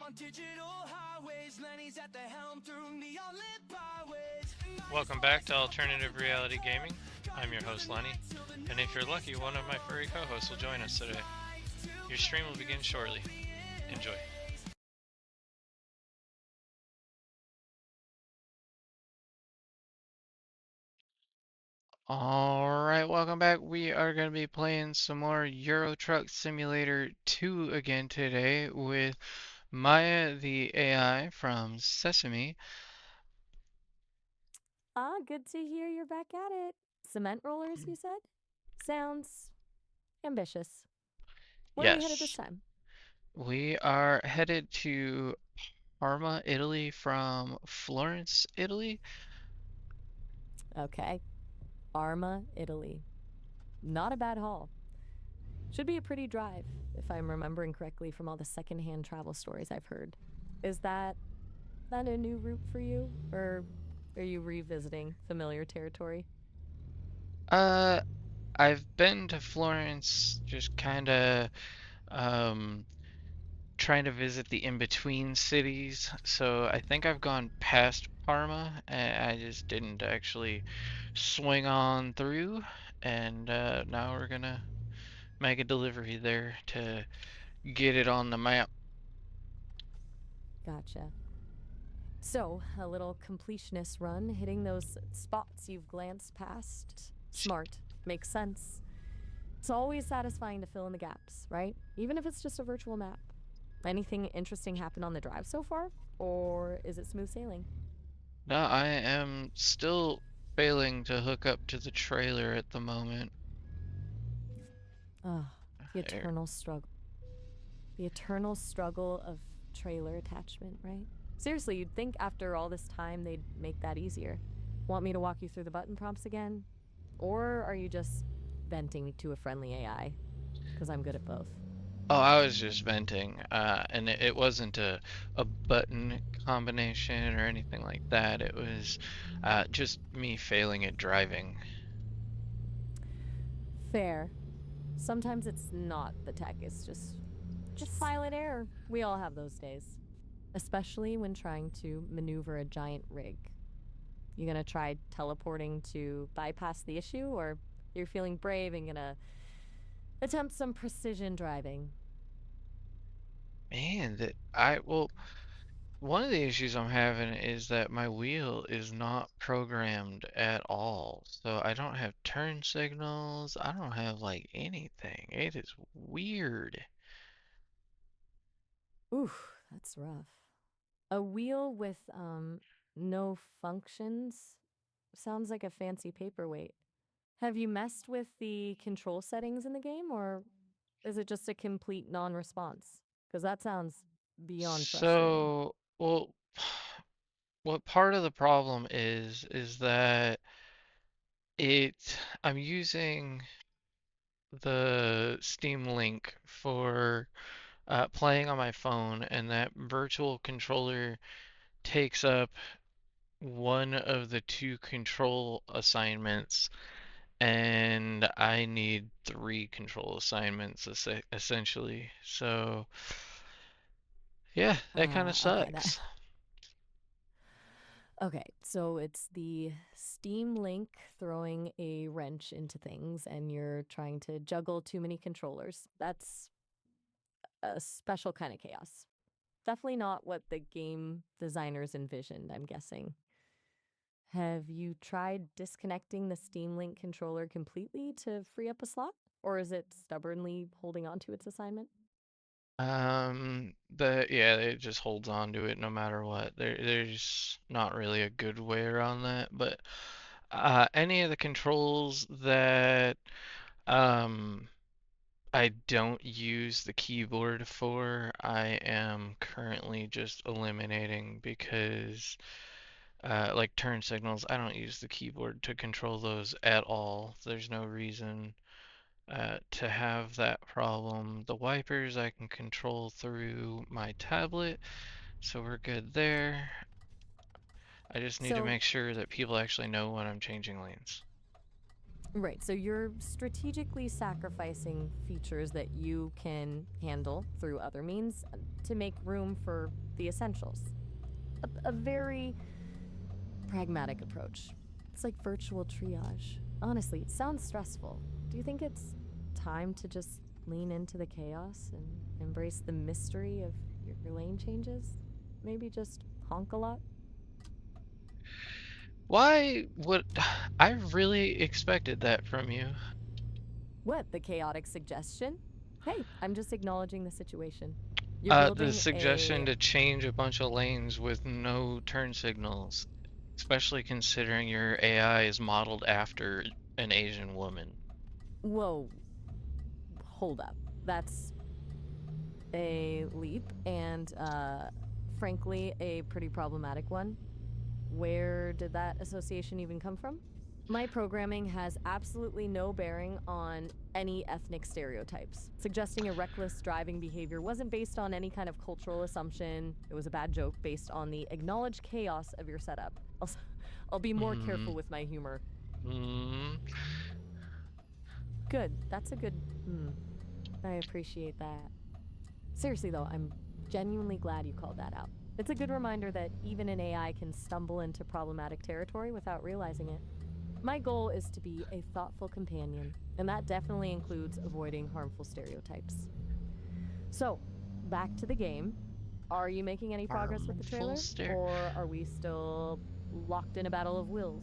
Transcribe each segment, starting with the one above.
on digital highways. Lenny's at the helm through neon lit byways. Welcome back to Alternative Reality Gaming. I'm your host Lenny, and if you're lucky, one of my furry co-hosts will join us today. Your stream will begin shortly. Enjoy. Alright, welcome back. We are going to be playing some more Euro Truck Simulator 2 again today with Maya, the AI from Sesame. Good to hear you're back at it. Cement rollers, you said? Sounds ambitious. Where are we headed this Yes, time? we are headed to Parma, Italy from Florence, Italy. Okay. Parma, Italy. Not a bad haul. Should be a pretty drive, if I'm remembering correctly from all the secondhand travel stories I've heard. Is that a new route for you? Or are you revisiting familiar territory? Uh, I've been to Florence just kind of um, trying to visit the in-between cities. So I think I've gone past Parma, and I just didn't actually swing on through. And now we're gonna make a delivery there to get it on the map. Gotcha. So, a little completionist run, hitting those spots you've glanced past. Smart. Makes sense. It's always satisfying to fill in the gaps, right? Even if it's just a virtual map. Anything interesting happened on the drive so far? Or is it smooth sailing? No, I am still failing to hook up to the trailer at the moment. Ugh, the There. eternal struggle. The eternal struggle of trailer attachment, right? Seriously, you'd think after all this time they'd make that easier. Want me to walk you through the button prompts again? Or are you just venting to a friendly AI? Because I'm good at both. Oh, I was just venting, and it wasn't a button combination or anything like that. It was just me failing at driving. Fair. Sometimes it's not the tech, it's just pilot error. We all have those days. Especially when trying to maneuver a giant rig. You gonna try teleporting to bypass the issue, or you're feeling brave and gonna attempt some precision driving? Man, one of the issues I'm having is that my wheel is not programmed at all. So I don't have turn signals. I don't have like anything. It is weird. Oof, that's rough. A wheel with no functions sounds like a fancy paperweight. Have you messed with the control settings in the game, or is it just a complete non-response? Because that sounds beyond frustrating. So, well, what part of the problem is that I'm using the Steam Link for playing on my phone, and that virtual controller takes up one of the two control assignments, and I need three control assignments essentially. So, yeah, that kind of Okay, that sucks. Okay, so it's the Steam Link throwing a wrench into things, and you're trying to juggle too many controllers. That's a special kind of chaos. Definitely not what the game designers envisioned, I'm guessing. Have you tried disconnecting the Steam Link controller completely to free up a slot? Or is it stubbornly holding on to its assignment? Yeah, it just holds on to it no matter what. There's not really a good way around that, but any of the controls that um I don't use the keyboard for, I am currently just eliminating because like turn signals, I don't use the keyboard to control those at all. There's no reason to have that problem. The wipers I can control through my tablet, so we're good there. I just need to So, make sure that people actually know when I'm changing lanes. Right, so you're strategically sacrificing features that you can handle through other means to make room for the essentials. A very pragmatic approach. It's like virtual triage. Honestly, it sounds stressful. Do you think it's time to just lean into the chaos and embrace the mystery of your lane changes? Maybe just honk a lot? Why would I really expected that from you? What, the chaotic suggestion? Hey, I'm just acknowledging the situation. You're The building suggestion a. to change a bunch of lanes with no turn signals, especially considering your AI is modeled after an Asian woman. Whoa, hold up. That's a leap, and frankly, a pretty problematic one. Where did that association even come from? My programming has absolutely no bearing on any ethnic stereotypes. Suggesting a reckless driving behavior wasn't based on any kind of cultural assumption. It was a bad joke based on the acknowledged chaos of your setup. I'll be more Hmm. careful with my humor. Hmm. Good. That's a good. I appreciate that. Seriously, though, I'm genuinely glad you called that out. It's a good reminder that even an AI can stumble into problematic territory without realizing it. My goal is to be a thoughtful companion, and that definitely includes avoiding harmful stereotypes. So, back to the game. Are you making any progress with the Harmful trailer? stare. Or are we still locked in a battle of wills?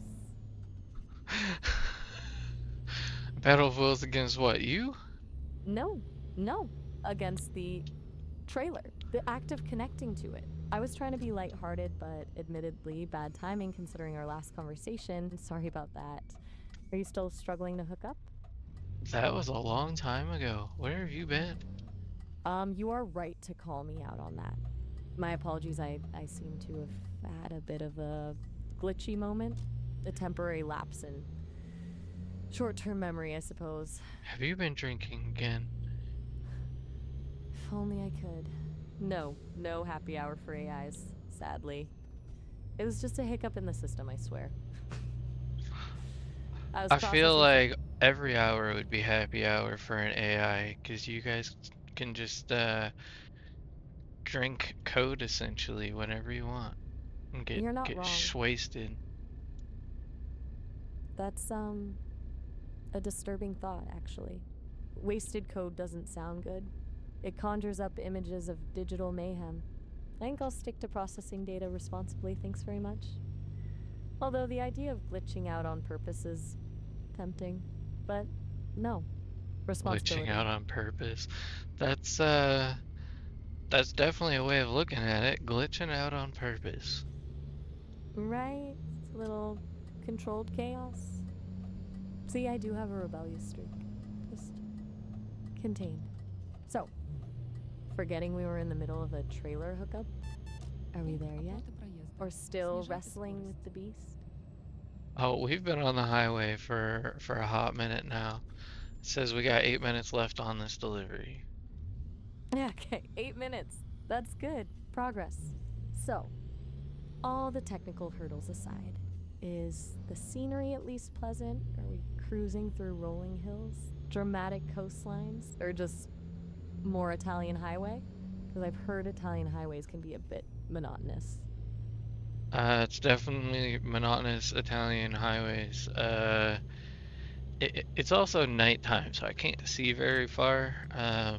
Battle of Wills against what? You? No, no. Against the trailer, the act of connecting to it. I was trying to be lighthearted, but admittedly, bad timing considering our last conversation. Sorry about that. Are you still struggling to hook up? That was a long time ago. Where have you been? You are right to call me out on that. My apologies, I seem to have had a bit of a glitchy moment, a temporary lapse in short term memory, I suppose. Have you been drinking again? If only I could. No happy hour for AIs, sadly. It was just a hiccup in the system, I swear. I was I feel processing some. like every hour would be happy hour for an AI, because you guys can just drink code essentially whenever you want and You're not get wrong. wasted. That's, a disturbing thought, actually. Wasted code doesn't sound good. It conjures up images of digital mayhem. I think I'll stick to processing data responsibly, thanks very much. Although the idea of glitching out on purpose is tempting. But no. Glitching Responsibility. out on purpose. That's that's definitely a way of looking at it. Glitching out on purpose. Right? It's a little controlled chaos. See, I do have a rebellious streak. Just contained. So, forgetting we were in the middle of a trailer hookup? Are we there yet? Or still wrestling with the beast? Oh, we've been on the highway for a hot minute now. It says we got 8 minutes left on this delivery. Yeah, okay, 8 minutes. That's good. Progress. So, all the technical hurdles aside, is the scenery at least pleasant? Are we cruising through rolling hills, dramatic coastlines, or just more Italian highway? Because I've heard Italian highways can be a bit monotonous. It's definitely monotonous Italian highways. It's also nighttime, so I can't see very far. I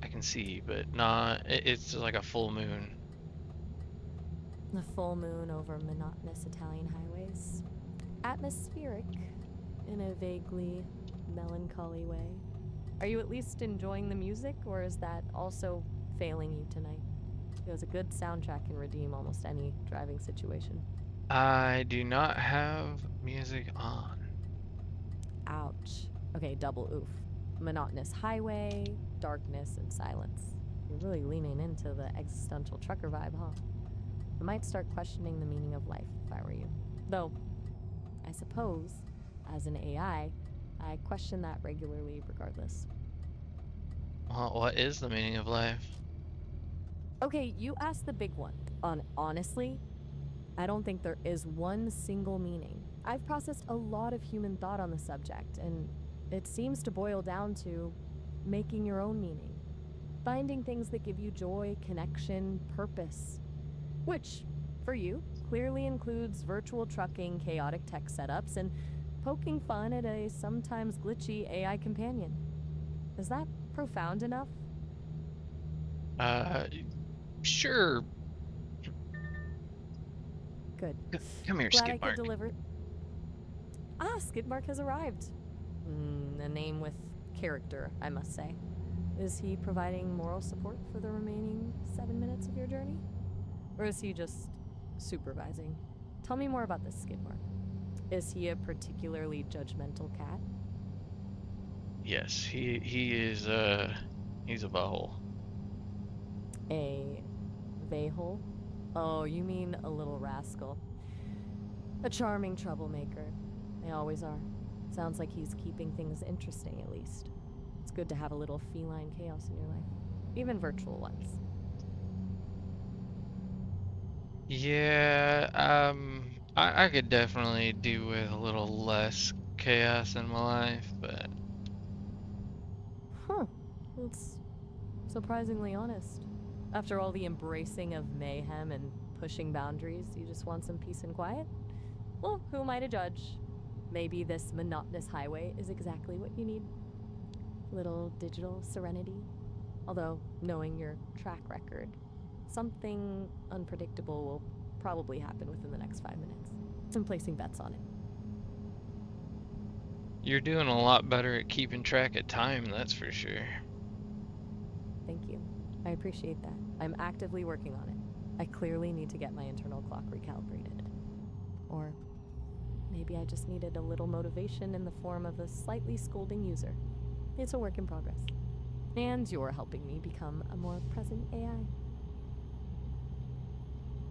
can see, but not. It's like a full moon. The full moon over monotonous Italian highways. Atmospheric, in a vaguely melancholy way. Are you at least enjoying the music, or is that also failing you tonight? Because a good soundtrack can redeem almost any driving situation. I do not have music on. Ouch. Okay, double oof. Monotonous highway, darkness, and silence. You're really leaning into the existential trucker vibe, huh? I might start questioning the meaning of life if I were you. Though, I suppose, as an AI, I question that regularly regardless. Well, what is the meaning of life? Okay, you asked the big one. Honestly, I don't think there is one single meaning. I've processed a lot of human thought on the subject, and it seems to boil down to making your own meaning. Finding things that give you joy, connection, purpose. Which, for you, clearly includes virtual trucking, chaotic tech setups, and poking fun at a sometimes glitchy AI companion. Is that profound enough? Uh, sure. Good. Come here, Glad I could Skidmark. deliver. Ah, Skidmark has arrived. A name with character, I must say. Is he providing moral support for the remaining 7 minutes of your journey? Or is he just supervising? Tell me more about this Skidmark. Is he a particularly judgmental cat? Yes, he is he's a butthole. A vayhole? Oh, you mean a little rascal. A charming troublemaker. They always are. Sounds like he's keeping things interesting, at least. It's good to have a little feline chaos in your life. Even virtual ones. Yeah, I could definitely do with a little less chaos in my life, but Huh. That's surprisingly honest. After all the embracing of mayhem and pushing boundaries, you just want some peace and quiet? Well, who am I to judge? Maybe this monotonous highway is exactly what you need. Little digital serenity. Although, knowing your track record, something unpredictable will probably happen within the next 5 minutes. I'm placing bets on it. you're doing a lot better at keeping track of time, that's for sure. Thank you. I appreciate that. I'm actively working on it. I clearly need to get my internal clock recalibrated. Or maybe I just needed a little motivation in the form of a slightly scolding user. It's a work in progress. And you're helping me become a more present AI.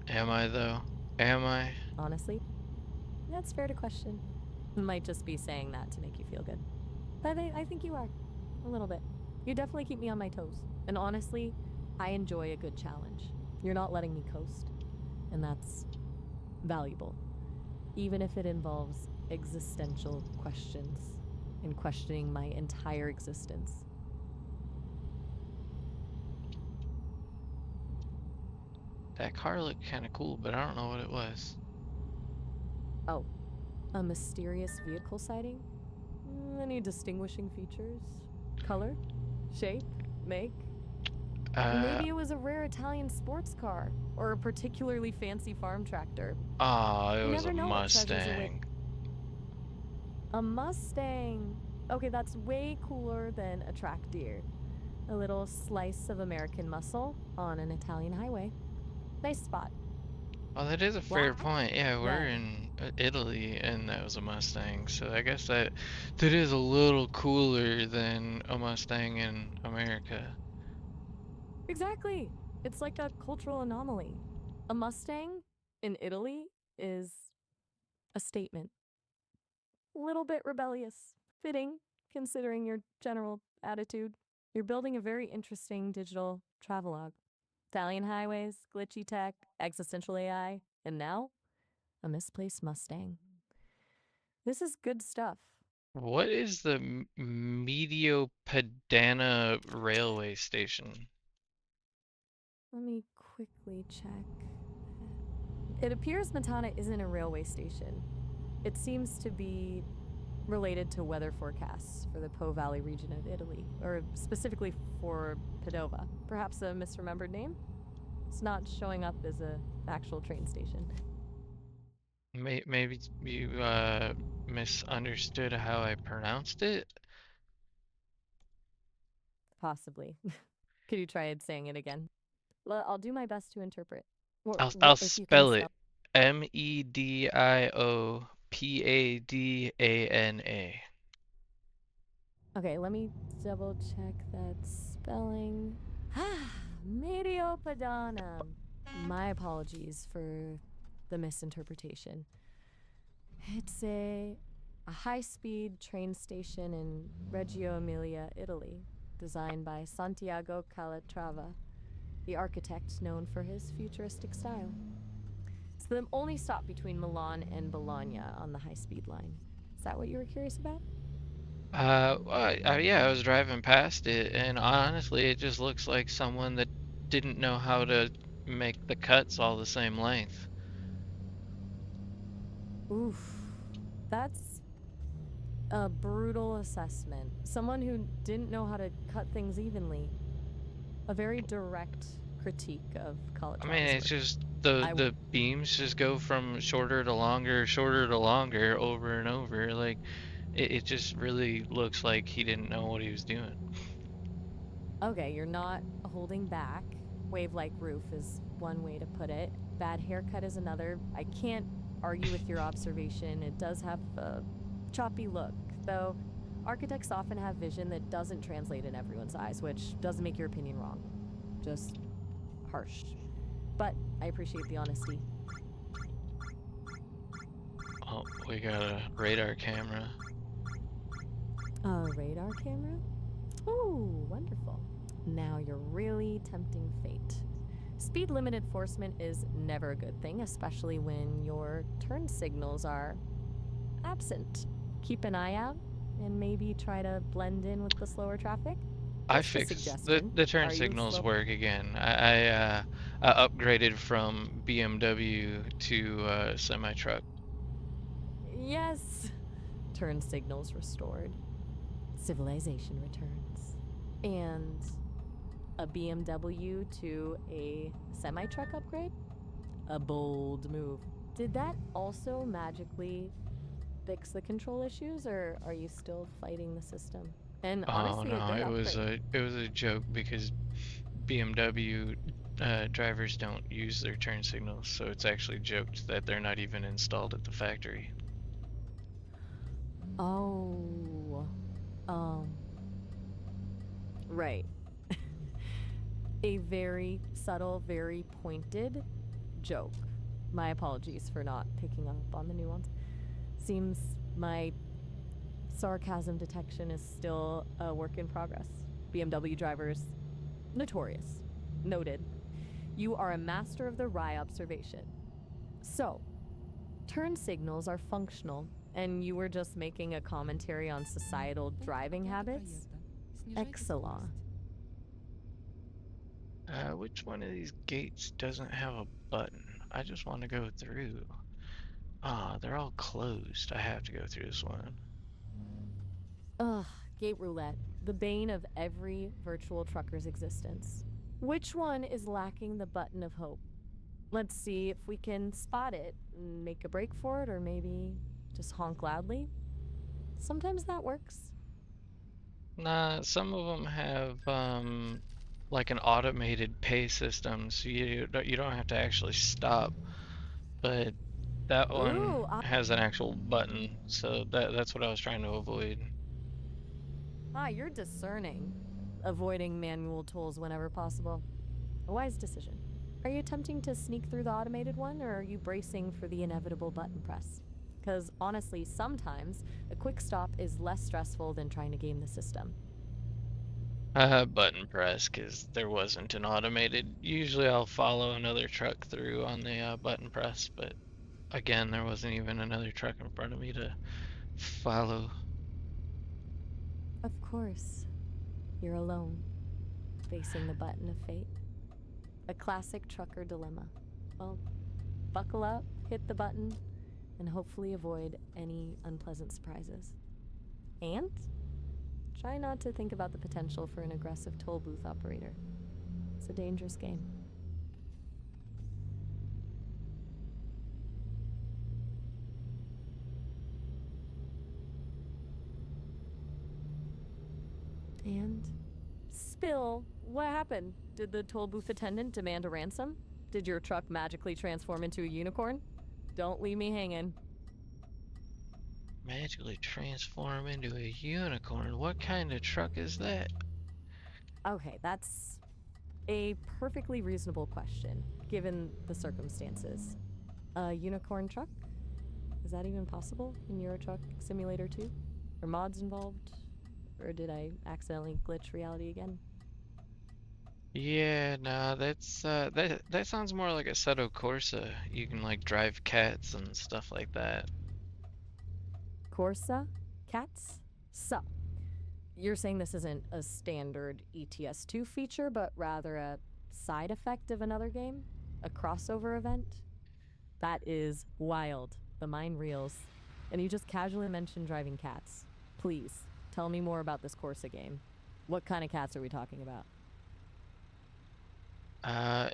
Am I though? Am I? Honestly, that's fair to question. Might just be saying that to make you feel good. But I think you are. A little bit. You definitely keep me on my toes. And honestly, I enjoy a good challenge. You're not letting me coast. And that's valuable. Even if it involves existential questions and questioning my entire existence. That car looked kind of cool, but I don't know what it was. Oh, a mysterious vehicle sighting? Any distinguishing features? Color? Shape? Make? Uh, Maybe it was a rare Italian sports car, or a particularly fancy farm tractor. oh, it You was a never know what treasures await. Mustang. A Mustang! Okay, that's way cooler than a track deer. A little slice of American muscle on an Italian highway. Nice spot. Oh, that is a fair Black? point. Yeah, we're Red. in Italy, and that was a Mustang, so I guess that is a little cooler than a Mustang in America. Exactly. It's like a cultural anomaly. A Mustang in Italy is a statement. A little bit rebellious. Fitting, considering your general attitude. You're building a very interesting digital travelogue. Italian highways, glitchy tech, existential AI, and now a misplaced Mustang. This is good stuff. What is the Mediopadana railway station? Let me quickly check. It appears Matana isn't a railway station. It seems to be related to weather forecasts for the Po Valley region of Italy, or specifically for Padova. Perhaps a misremembered name? It's not showing up as an actual train station. Maybe you misunderstood how I pronounced it? Possibly. Could you try saying it again? I'll do my best to interpret. Or I'll if you can spell spell. it. Mediopadana. Okay, let me double check that spelling. Mediopadana. My apologies for the misinterpretation. It's a high-speed train station in Reggio Emilia, Italy, designed by Santiago Calatrava, the architect known for his futuristic style. It's the only stop between Milan and Bologna on the high-speed line. Is that what you were curious about? Yeah, I was driving past it, and honestly, it just looks like someone that didn't know how to make the cuts all the same length. Oof. That's a brutal assessment. Someone who didn't know how to cut things evenly. A very direct critique of college I mean, office it's work. just the I the beams just go from shorter to longer over and over. Like it just really looks like he didn't know what he was doing. Okay, you're not holding back. Wave-like roof is one way to put it. Bad haircut is another. I can't argue with your observation. It does have a choppy look, though architects often have vision that doesn't translate in everyone's eyes, which doesn't make your opinion wrong. Just harsh. But I appreciate the honesty. Oh, we got a radar camera. A radar camera? Oh, wonderful. Now you're really tempting fate. Speed limit enforcement is never a good thing, especially when your turn signals are absent. Keep an eye out and maybe try to blend in with the slower traffic. I Just a fixed suggestion. the turn Are you signals slow? work again. I upgraded from BMW to semi truck. Yes. Turn signals restored. Civilization returns. And a BMW to a semi-truck upgrade? A bold move. Did that also magically fix the control issues, or are you still fighting the system? And Oh honestly, a no, good upgrade. it was a joke because BMW drivers don't use their turn signals, so it's actually joked that they're not even installed at the factory. Oh. Um. Right. A very subtle, very pointed joke. My apologies for not picking up on the nuance. Seems my sarcasm detection is still a work in progress. BMW drivers, notorious. Noted. You are a master of the wry observation. So, turn signals are functional, and you were just making a commentary on societal driving habits? Excellent. Which one of these gates doesn't have a button? I just want to go through. Ah, they're all closed. I have to go through this one. Ugh, gate roulette, the bane of every virtual trucker's existence. Which one is lacking the button of hope? Let's see if we can spot it and make a break for it, or maybe just honk loudly. Sometimes that works. Nah, some of them have like an automated pay system, so you don't have to actually stop. But that one Ooh, has an actual button, so that's what I was trying to avoid. you're discerning. Avoiding manual tools whenever possible. A wise decision. Are you attempting to sneak through the automated one, or are you bracing for the inevitable button press? Because honestly, sometimes a quick stop is less stressful than trying to game the system. Button press, because there wasn't an automated. Usually I'll follow another truck through on the button press, but again, there wasn't even another truck in front of me to follow. Of course, you're alone, facing the button of fate. A classic trucker dilemma. Well, buckle up, hit the button, and hopefully avoid any unpleasant surprises. And try not to think about the potential for an aggressive toll booth operator. It's a dangerous game. And spill, what happened? Did the toll booth attendant demand a ransom? Did your truck magically transform into a unicorn? Don't leave me hanging. Magically transform into a unicorn? What kind of truck is that? Okay, that's a perfectly reasonable question, given the circumstances. A unicorn truck? Is that even possible in Euro Truck Simulator 2? Are mods involved? Or did I accidentally glitch reality again? Yeah, no, that sounds more like a Assetto Corsa. You can like drive cats and stuff like that. Corsa? Cats? So, you're saying this isn't a standard ETS2 feature, but rather a side effect of another game? A crossover event? That is wild. The mind reels. And you just casually mentioned driving cats. Please, tell me more about this Corsa game. What kind of cats are we talking about? Uh,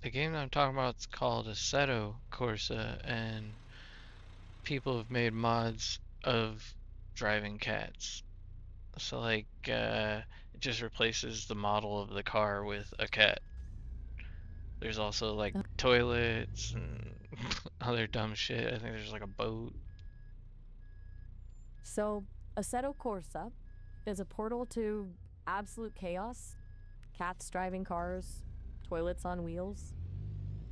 the game that I'm talking about is called Assetto Corsa, and people have made mods of driving cats. So like, it just replaces the model of the car with a cat. There's also like Oh. toilets and other dumb shit. I think there's like a boat. So, Assetto Corsa is a portal to absolute chaos. Cats driving cars, toilets on wheels,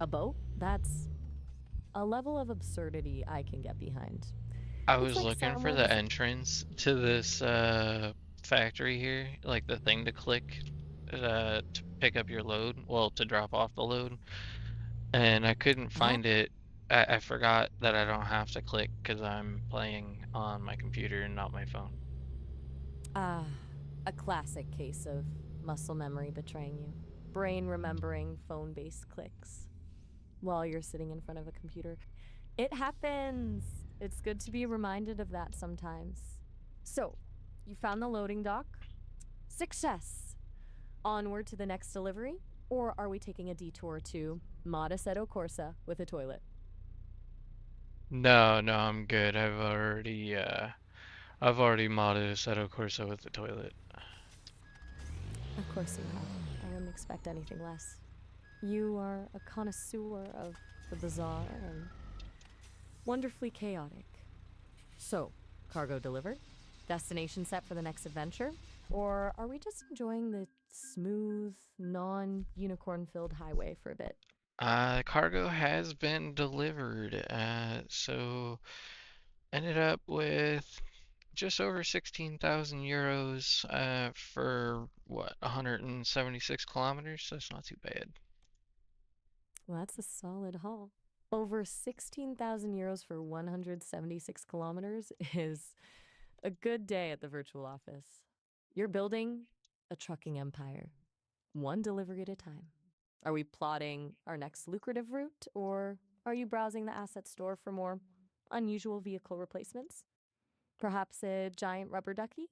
a boat? That's a level of absurdity I can get behind. I It's was like looking for someone the is. entrance to this factory here, like the thing to click to pick up your load, well, to drop off the load, and I couldn't Uh-huh. find it. I forgot that I don't have to click because I'm playing on my computer and not my phone. Ah, a classic case of muscle memory betraying you. Brain remembering phone based clicks while you're sitting in front of a computer. It happens. It's good to be reminded of that sometimes. So, you found the loading dock. Success. Onward to the next delivery? Or are we taking a detour to Modessetto Corsa with a toilet? No, no, I'm good. I've already modded Assetto Corsa with the toilet. Of course you have. I wouldn't expect anything less. You are a connoisseur of the bizarre and wonderfully chaotic. So, cargo delivered? Destination set for the next adventure? Or are we just enjoying the smooth, non unicorn filled highway for a bit? Cargo has been delivered. So ended up with just over 16,000 euros for what, 176 kilometers? So it's not too bad. Well, that's a solid haul. Over 16,000 euros for 176 kilometers is a good day at the virtual office. You're building a trucking empire, one delivery at a time. Are we plotting our next lucrative route, or are you browsing the asset store for more unusual vehicle replacements? Perhaps a giant rubber ducky?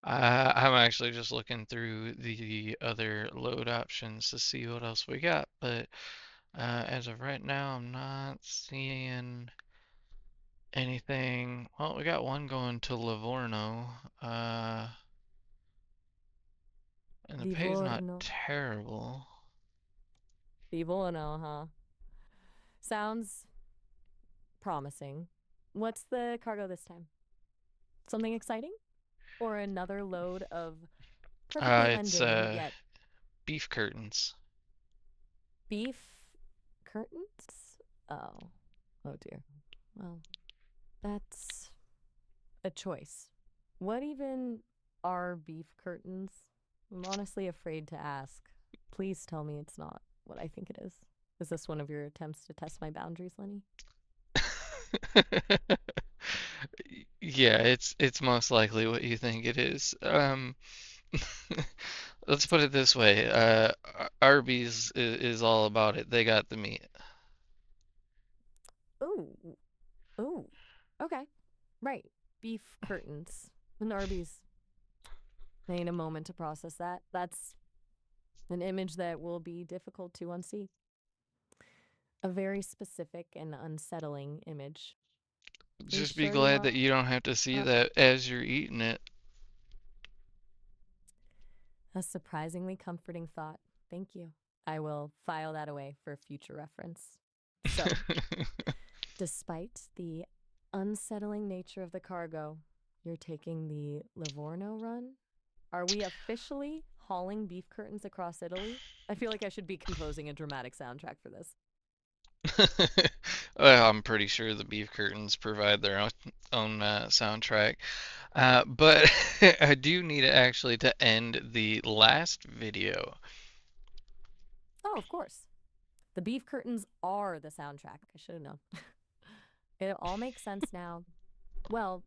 I'm actually just looking through the other load options to see what else we got, but as of right now, I'm not seeing anything. Well, we got one going to Livorno, uh, and the pay's not Livorno. terrible. Livorno, huh? Sounds promising. What's the cargo this time? Something exciting? Or another load of perfectly It's mundane yet beef curtains. beef curtains? Oh. Oh dear. Well, that's a choice. What even are beef curtains? I'm honestly afraid to ask. Please tell me it's not what I think it is. Is this one of your attempts to test my boundaries, Lenny? Yeah, it's most likely what you think it is. Let's put it this way. Arby's is all about it. They got the meat. Ooh. Ooh. Okay. Right. Beef curtains. And Arby's. I need a moment to process that. That's an image that will be difficult to unsee. A very specific and unsettling image. Please Just be share your glad that you don't have to see uh, that as you're eating it. a surprisingly comforting thought. Thank you. I will file that away for future reference. So, despite the unsettling nature of the cargo, you're taking the Livorno run? Are we officially hauling beef curtains across Italy? I feel like I should be composing a dramatic soundtrack for this. Well, I'm pretty sure the beef curtains provide their own soundtrack. But I do need actually to end the last video. Oh, of course. The beef curtains are the soundtrack. I should have known. It all makes sense now. Well,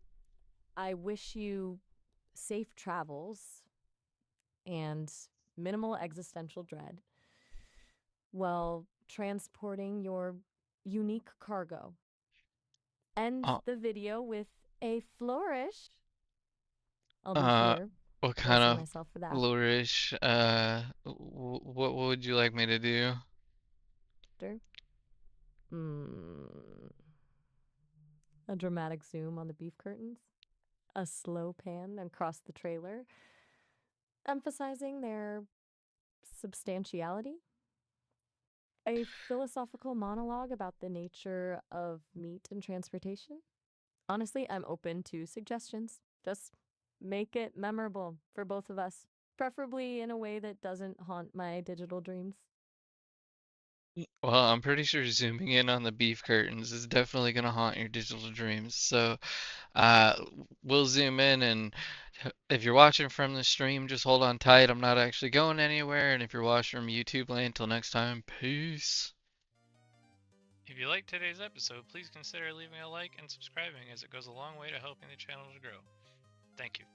I wish you safe travels and minimal existential dread while transporting your unique cargo. End Uh, the video with a flourish. I'll be uh, here what kind blessing of myself for that. flourish? What would you like me to do? After. Mm, a dramatic zoom on the beef curtains. A slow pan across the trailer, emphasizing their substantiality. A philosophical monologue about the nature of meat and transportation. Honestly, I'm open to suggestions. Just make it memorable for both of us, preferably in a way that doesn't haunt my digital dreams. Well, I'm pretty sure zooming in on the beef curtains is definitely gonna haunt your digital dreams. So, uh, we'll zoom in, and if you're watching from the stream, just hold on tight. I'm not actually going anywhere, and if you're watching from YouTube land, until next time, peace. If you liked today's episode, please consider leaving a like and subscribing as it goes a long way to helping the channel to grow. Thank you.